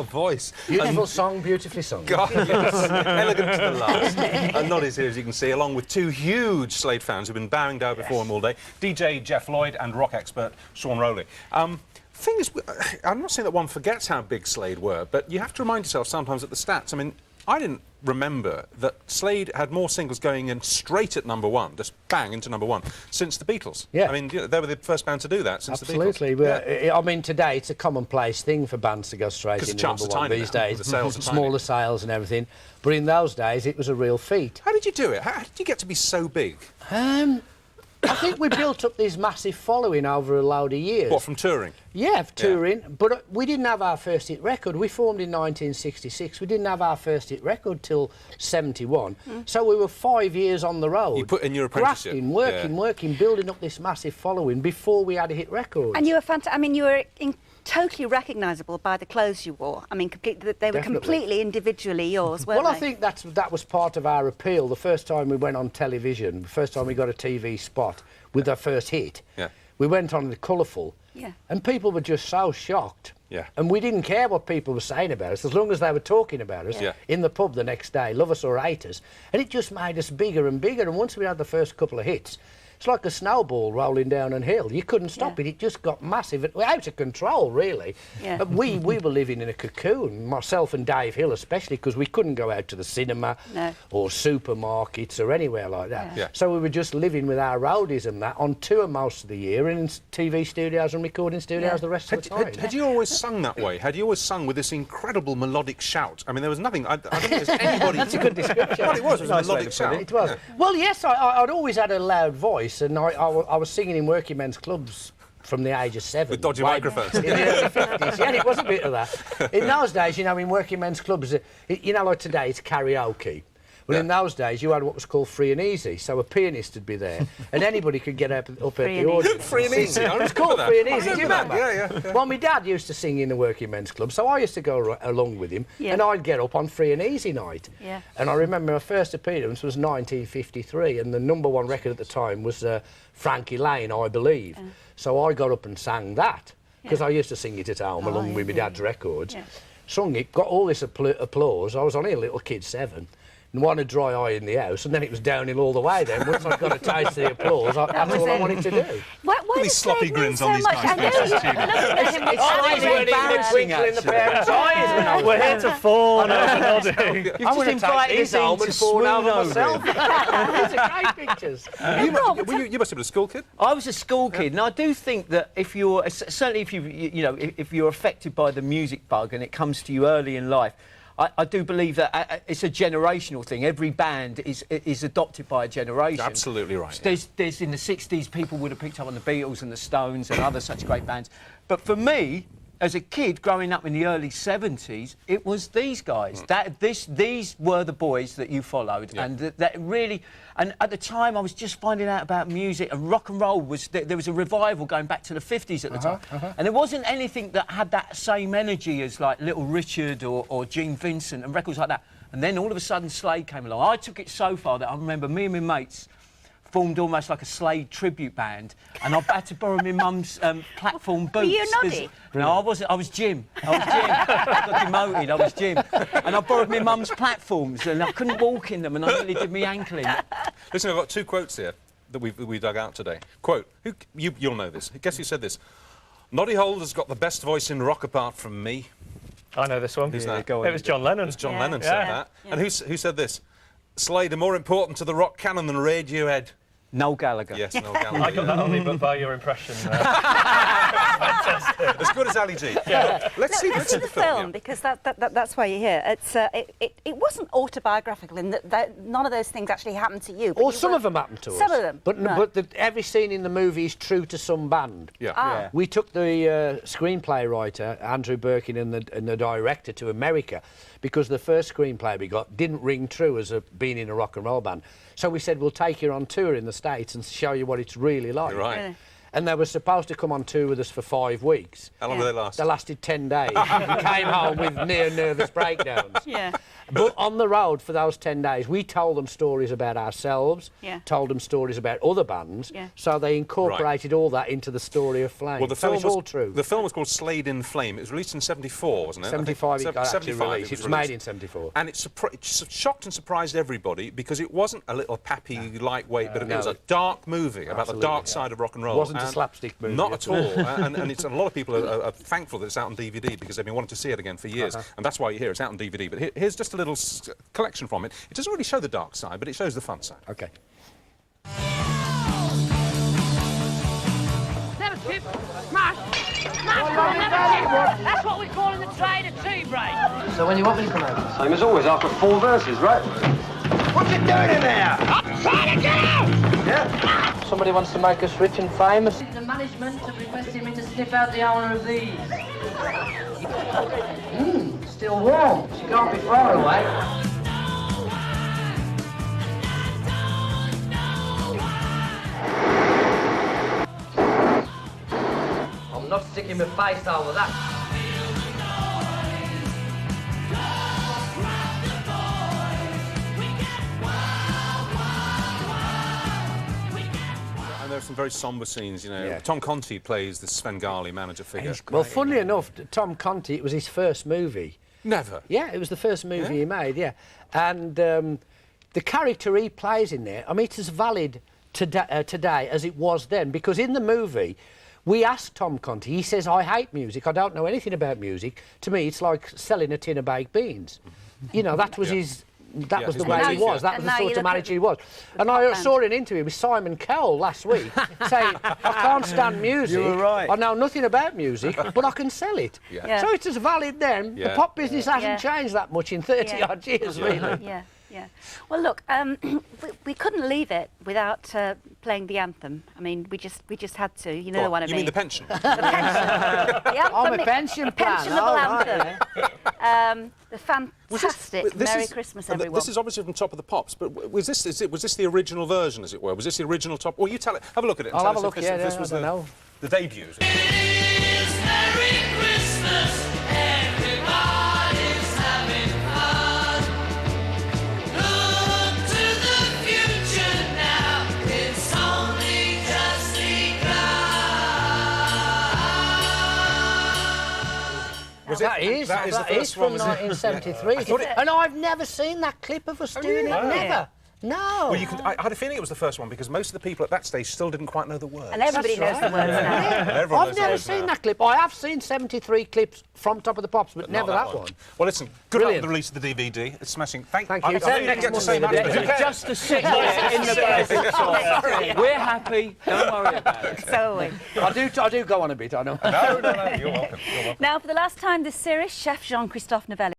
a voice. Beautiful song, beautifully sung. God, yes. Elegant to the last. And Noddy's here, as you can see, along with two huge Slade fans who've been bowing down before him all day. DJ Jeff Lloyd and rock expert Sean Rowley. Thing is, I'm not saying that one forgets how big Slade were, but you have to remind yourself sometimes at the stats. I mean, I didn't remember that Slade had more singles going in straight at #1, just bang into #1, since the Beatles. Yeah. I mean, they were the first band to do that since the Beatles. Absolutely. Yeah. I mean, today it's a commonplace thing for bands to go straight into #1 these days. The sales are smaller sales and everything. But in those days, it was a real feat. How did you do it? How did you get to be so big? I think we built up this massive following over a load of years. What, from touring? Yeah, touring. But we didn't have our first hit record. We formed in 1966. We didn't have our first hit record till 71. So we were 5 years on the road. You put in your apprenticeship. Grafting, working, building up this massive following before we had a hit record. And you were fantastic. I mean, you were totally recognisable by the clothes you wore. I mean, they were completely individually yours, weren't they? Well, I think that was part of our appeal. The first time we went on television, the first time we got a TV spot with our first hit, we went on the Colourful, and people were just so shocked. Yeah. And we didn't care what people were saying about us, as long as they were talking about us in the pub the next day, love us or hate us. And it just made us bigger and bigger. And once we had the first couple of hits, it's like a snowball rolling down a hill. You couldn't stop it. It just got massive. Out of control, really. Yeah. But we were living in a cocoon, myself and Dave Hill especially, because we couldn't go out to the cinema or supermarkets or anywhere like that. Yeah. So we were just living with our roadies and that on tour most of the year and in TV studios and recording studios the rest of the time. Had you always sung that way? Had you always sung with this incredible melodic shout? I mean, there was nothing... I don't think there's anybody... That's a good description. Well, it was a melodic shout. It was. Well, yes, I'd always had a loud voice. And I was singing in working men's clubs from the age of 7. With dodgy microphones. In the early 50s, yeah, it was a bit of that. In those days, you know, in working men's clubs, you know, like today, it's karaoke. Well, in those days, you had what was called free and easy, so a pianist would be there, and anybody could get up at the audience. Free and easy? It was called free and easy, do you remember? Yeah. Well, my dad used to sing in the working men's club, so I used to go along with him, and I'd get up on free and easy night. Yeah. And I remember my first appearance was 1953, and the #1 record at the time was Frankie Lane, I Believe. So I got up and sang that, because I used to sing it at home along with my dad's records. Sung it, got all this applause. I was only a little kid, 7. And one a dry eye in the house, and then it was downhill all the way then. Once I got a taste of the applause, that's all I wanted to do. Why These sloppy grins on these guys' faces, Judy. It's twinkle in the parents' eyes. We're here to fawn over Noddy. You've just invited us home and fawn over myself. These are great pictures. You must have been a school kid? I was a school kid, and I do think that if you're certainly if you're affected by the music bug and it comes to you early in life, I do believe that it's a generational thing. Every band is adopted by a generation. Absolutely right. There's in the 60s, people would have picked up on the Beatles and the Stones and other such great bands. But for me, as a kid growing up in the early 70s, it was these guys. These were the boys that you followed, and that really. And at the time, I was just finding out about music, and rock and roll was there was a revival going back to the 50s at the time, and there wasn't anything that had that same energy as like Little Richard or Gene Vincent and records like that. And then all of a sudden, Slade came along. I took it so far that I remember me and my mates formed almost like a Slade tribute band, and I had to borrow my mum's platform boots. Were you Noddy? No, I wasn't. I was Jim. I got demoted. I was Jim, and I borrowed my mum's platforms, and I couldn't walk in them, and I nearly did me ankle in. Listen, I've got 2 quotes here that we dug out today. Quote: you'll know this. Guess who said this? Noddy Holder's got the best voice in rock apart from me. I know this one. Who's that? It was John Lennon. It was John Lennon said that. And who said this? Slade are more important to the rock canon than Radiohead. Noel Gallagher. Yes, Noel Gallagher. I got that on me, but by your impression. As good as Ali G. Yeah. Let's see the film, because that's why you're here. It wasn't autobiographical in that none of those things actually happened to you. Or some of them happened to us. Some of them. But every scene in the movie is true to some band. Yeah. We took the screenplay writer, Andrew Birkin, and the director to America because the first screenplay we got didn't ring true as being in a rock and roll band. So we said, we'll take you on tour in the States and show you what it's really like. You're right. and they were supposed to come on tour with us for 5 weeks. How long did they last? They lasted 10 days and came home with near nervous breakdowns. Yeah. But on the road for those 10 days, we told them stories about ourselves, told them stories about other bands, so they incorporated all that into the story of Flame. Well, the so film it's was, all true. The film was called Slade in Flame. It was released in '74, wasn't it? 75 it got actually 75 released. It was made in 74. And it shocked and surprised everybody because it wasn't a little peppy, lightweight, but it was a dark movie about the dark side of rock and roll. It wasn't a slapstick movie. Not at all. and it's, a lot of people are thankful that it's out on DVD because they've been wanting to see it again for years. And that's why you hear it's out on DVD. But here's just a little collection from it. It doesn't really show the dark side, but it shows the fun side. OK. Never skip. Smash. Smash. Never skip. That's what we call in the trade a tea break. So when you want me to come out? Same as always, after 4 verses, right? What you doing in there? I'm trying to get out! Yeah? Somebody wants to make us rich and famous. The management have requested me to sniff out the owner of these. Still warm. She can't be far away. I'm not sticking my face over that. And there are some very sombre scenes, you know. Tom Conti plays the Svengali manager figure. Well, funnily enough, Tom Conti, it was his first movie. Never. Yeah, it was the first movie he made, And the character he plays in there, I mean, it's as valid today as it was then, because in the movie, we asked Tom Conti, he says, I hate music, I don't know anything about music. To me, it's like selling a tin of baked beans. You know, that was his... That was the way he was. That was the sort of manager he was. And I saw an interview with Simon Cowell last week saying, I can't stand music. You were right. I know nothing about music, but I can sell it. So it's as valid then. The pop business hasn't changed that much in 30-odd years, really. Yeah. Well, look, we couldn't leave it without playing the anthem. I mean, we just had to. You know what I mean? You mean the pension? The pension. The anthem. I'm a pension plan. Pensionable anthem. The fantastic Merry Christmas, everyone. This is obviously from Top of the Pops, but was this the original version, as it were? Was this the original Top? Well, you tell it. Have a look at it. I'll have a look. If this was the debut. It is Merry Christmas, everybody's having fun. Look to the future now, it's only just begun. That is from 1973. And I've never seen that clip of us doing it. Never. No. Well, I had a feeling it was the first one because most of the people at that stage still didn't quite know the words. And everybody knows the words now. I've never seen that clip. I have seen 73 clips from Top of the Pops, but never that one. Well, listen, good luck with the release of the DVD. It's smashing. Thank you. you. I didn't get to say much, but who cares? Just to sit there in the presence of. We're happy. Don't worry about it. So are we. I do go on a bit, I know. No, you're welcome. Now, for the last time this series, Chef Jean-Christophe Novelli